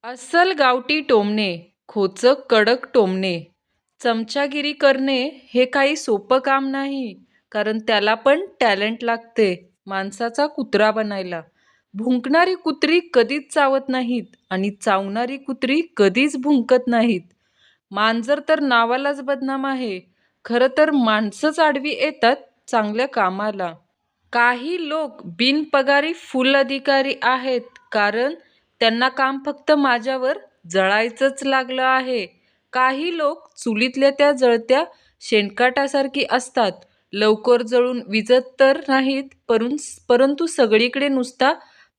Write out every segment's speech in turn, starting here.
अस्सल गावठी टोमणे, खोचक कडक टोमणे, चमचागिरी करणे हे काही सोपं काम नाही. कारण त्याला पण टॅलेंट लागते माणसाचा कुत्रा बनायला. भुंकणारी कुत्री कधीच चावत नाहीत आणि चावणारी कुत्री कधीच भुंकत नाहीत. मांजर तर नावालाच बदनाम आहे. खरं तर माणसंच आडवी येतात चांगल्या कामाला. काही लोक बिनपगारी फुल अधिकारी आहेत कारण त्यांना काम फक्त माझ्यावर जळायचंच लागलं आहे. काही लोक चुलीतल्या त्या जळत्या शेणकाटासारखी असतात. लवकर जळून विजत तर नाहीत परंतु सगळीकडे नुसता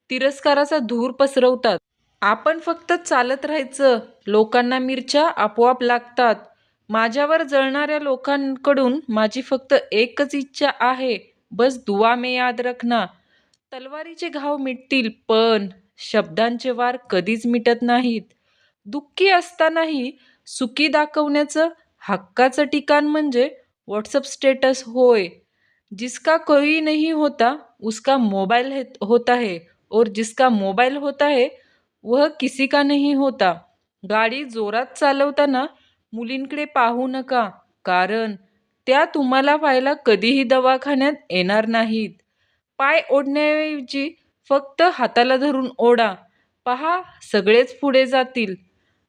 तिरस्काराचा धूर पसरवतात. आपण फक्त चालत राहायचं, लोकांना मिरच्या आपोआप लागतात. माझ्यावर जळणाऱ्या लोकांकडून माझी फक्त एकच इच्छा आहे, बस दुआ में याद रखना. तलवारीचे घाव मिटतील पण शब्दांचे वार कधीच मिटत नाहीत. दुःखी असतानाही सुखी दाखवण्याचं हक्काचं ठिकाण म्हणजे व्हॉट्सअप स्टेटस होय. जिसका कोई नहीं होता उसका मोबाइल होता है और जिसका मोबाइल होता है वह किसी का नहीं होता. गाडी जोरात चालवताना मुलींकडे पाहू नका कारण त्या तुम्हाला पाहायला कधीही दवाखान्यात येणार नाहीत. पाय ओढण्याऐवजी फक्त हाताला धरून ओढा. पहा सगळेच पुढे जातील.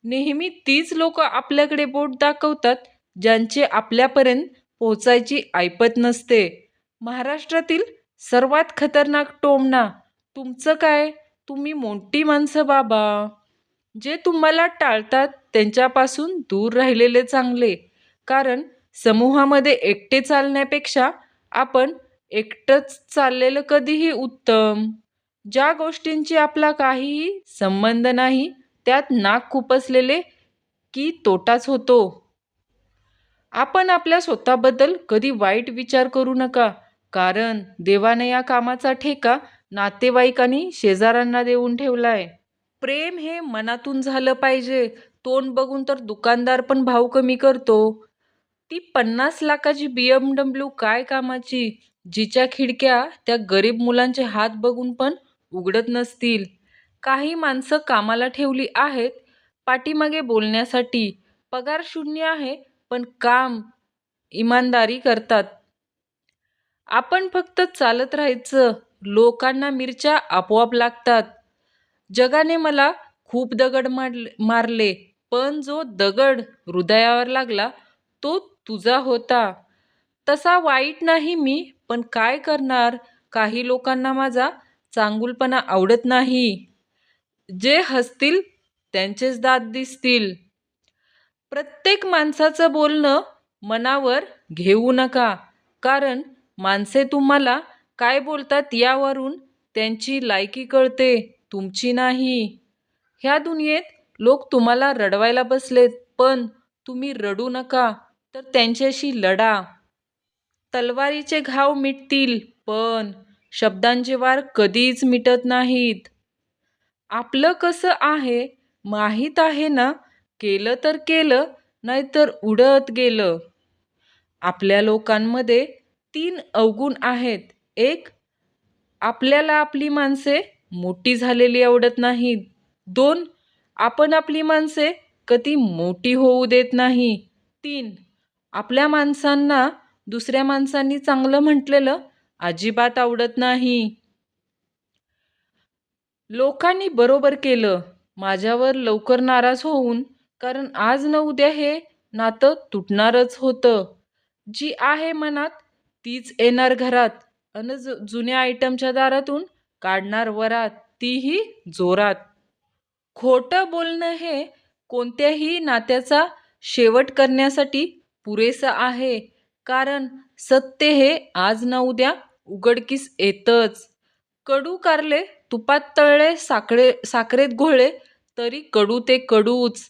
नेहमी तीच लोक आपल्याकडे बोट दाखवतात ज्यांचे आपल्यापर्यंत पोहोचायची ऐपत नसते. महाराष्ट्रातील सर्वात खतरनाक टोमणा तुमचं काय? तुम्ही मोठी माणसं बाबा. जे तुम्हाला टाळतात त्यांच्यापासून दूर राहिलेले चांगले. कारण समूहामध्ये एकटे चालण्यापेक्षा आपण एकटंच चाललेलं कधीही उत्तम. ज्या गोष्टींची आपला काहीही संबंध नाही त्यात नाक खुपसलेले की तोटाच होतो. आपण आपल्या स्वतःबद्दल कधी वाईट विचार करू नका कारण देवाने या कामाचा ठेका नातेवाईक आणि शेजाऱ्यांना देऊन ठेवलाय. प्रेम हे मनातून झालं पाहिजे. तोंड बघून तर दुकानदार पण भाव कमी करतो. ती 50 लाखाची BMW काय कामाची, जिच्या खिडक्या त्या गरीब मुलांचे हात बघून पण उघडत नसतील. काही माणसं कामाला ठेवली आहेत पाठीमागे बोलण्यासाठी. पगार शून्य आहे पण काम इमानदारी करतात. आपण फक्त चालत राहायचं, लोकांना मिरच्या आपोआप लागतात. जगाने मला खूप दगड मारले पण जो दगड हृदयावर लागला तो तुझा होता. तसा वाईट नाही मी पण काय करणार, काही लोकांना माझा चांगुलपणा आवडत नाही. जे हसतील त्यांचेच दात दिसतील. प्रत्येक माणसाचं बोलणं मनावर घेऊ नका कारण माणसे तुम्हाला काय बोलतात यावरून त्यांची लायकी कळते, तुमची नाही. ह्या दुनियेत लोक तुम्हाला रडवायला बसलेत पण तुम्ही रडू नका तर त्यांच्याशी लढा. तलवारीचे घाव मिटतील पण शब्दांचे वार कधीच मिटत नाहीत. आपलं कसं आहे माहीत आहे ना, केलं तर केलं नाहीतर उडत गेलं. आपल्या लोकांमध्ये 3 अवगुण आहेत. एक, आपल्याला आपली माणसे मोठी झालेली आवडत नाहीत. 2, आपण आपली माणसे कधी मोठी होऊ देत नाही. 3, आपल्या माणसांना दुसऱ्या माणसांनी चांगलं म्हटलेलं अजिबात आवडत नाही. लोकांनी बरोबर केलं माझ्यावर लवकर नाराज होऊन कारण आज न उद्या हे नातं तुटणारच होतं. जी आहे मनात तीच येणार घरात अन जुन्या आयटमच्या दारातून काढणार वरात, तीही जोरात. खोटं बोलणं हे कोणत्याही नात्याचा शेवट करण्यासाठी पुरेसं आहे कारण सत्य हे आज ना उद्या उघडकीस येतच. कडू कारले तुपात तळले, साखरेत घोळले तरी कडू ते कडूच.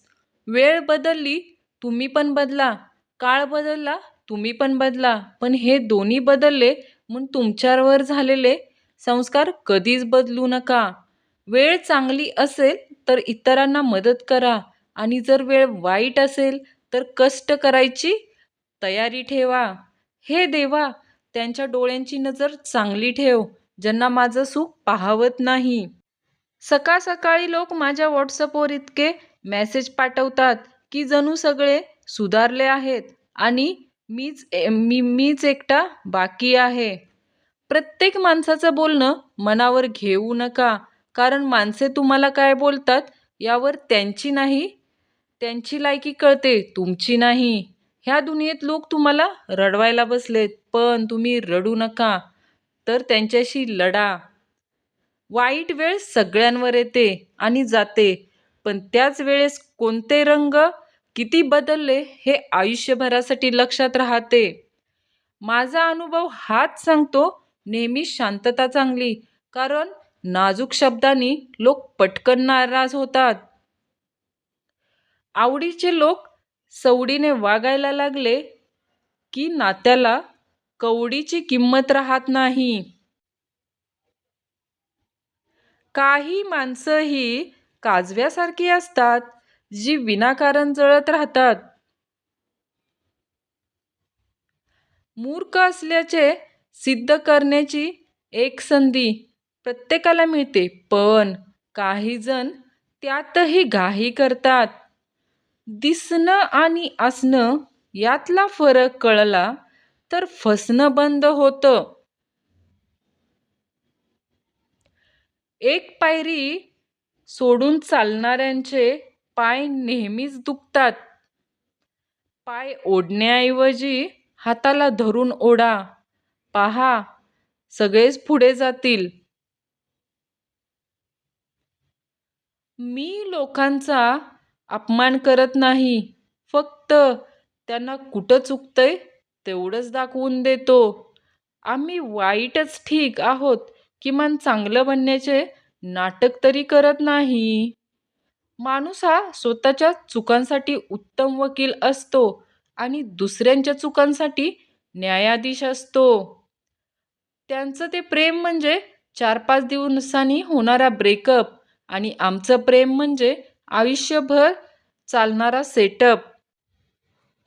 वेळ बदलली तुम्ही पण बदला, काळ बदलला तुम्ही पण बदला, पण हे दोन्ही बदलले म्हणून तुमच्यावर झालेले संस्कार कधीच बदलू नका. वेळ चांगली असेल तर इतरांना मदत करा आणि जर वेळ वाईट असेल तर कष्ट करायची तयारी ठेवा. हे देवा, त्यांच्या डोळ्यांची नजर चांगली ठेव ज्यांना माझं सुख पाहावत नाही. सकाळ सकाळी लोक माझ्या व्हॉट्सअपवर इतके मेसेज पाठवतात की जणू सगळे सुधारले आहेत आणि मीच एकटा बाकी आहे. प्रत्येक माणसाचं बोलणं मनावर घेऊ नका, कारण माणसे तुम्हाला काय बोलतात यावर त्यांची लायकी कळते, तुमची नाही. ह्या दुनियेत लोक तुम्हाला रडवायला बसलेत, पण तुम्ही रडू नका, तर त्यांच्याशी लढा. वाईट वेळ सगळ्यांवर येते आणि जाते, पण त्याच वेळेस कोणते रंग किती बदलले हे आयुष्यभरासाठी लक्षात राहते. माझा अनुभव हाच सांगतो, नेहमी शांतता चांगली, कारण नाजूक शब्दांनी लोक पटकन नाराज होतात. आवडीचे लोक सवडीने वागायला लागले की नात्याला कवडीची किंमत राहत नाही. काही माणसं ही काजव्यासारखी असतात, जी विनाकारण जळत राहतात. मूर्ख असल्याचे सिद्ध करण्याची एक संधी प्रत्येकाला मिळते, पण काही जण त्यातही घाई करतात. दिसणं आणि असणं यातला फरक कळला तर फसणं बंद होतं. एक पायरी सोडून चालणाऱ्यांचे पाय नेहमीच दुखतात. पाय ओढण्याऐवजी हाताला धरून ओढा. पहा, सगळेच पुढे जातील. मी लोकांचा अपमान करत नाही, फक्त त्यांना कुठं चुकतंय तेवढंच दाखवून देतो. आम्ही वाईटच ठीक आहोत किमान चांगलं बनण्याचे नाटक तरी करत नाही. माणूस हा स्वतःच्या चुकांसाठी उत्तम वकील असतो आणि दुसऱ्यांच्या चुकांसाठी न्यायाधीश असतो. त्यांचं ते प्रेम म्हणजे 4-5 दिवसांनी होणारा ब्रेकअप आणि आमचं प्रेम म्हणजे आयुष्यभर चालणारा सेटअप.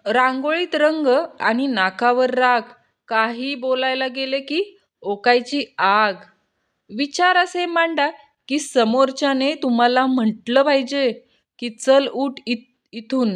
रांगोळीत रंग आणि नाकावर राग, काही बोलायला गेले की ओकायची आग. विचार असे मांडा की समोरच्याने तुम्हाला म्हटलं पाहिजे की चल उठ इथून.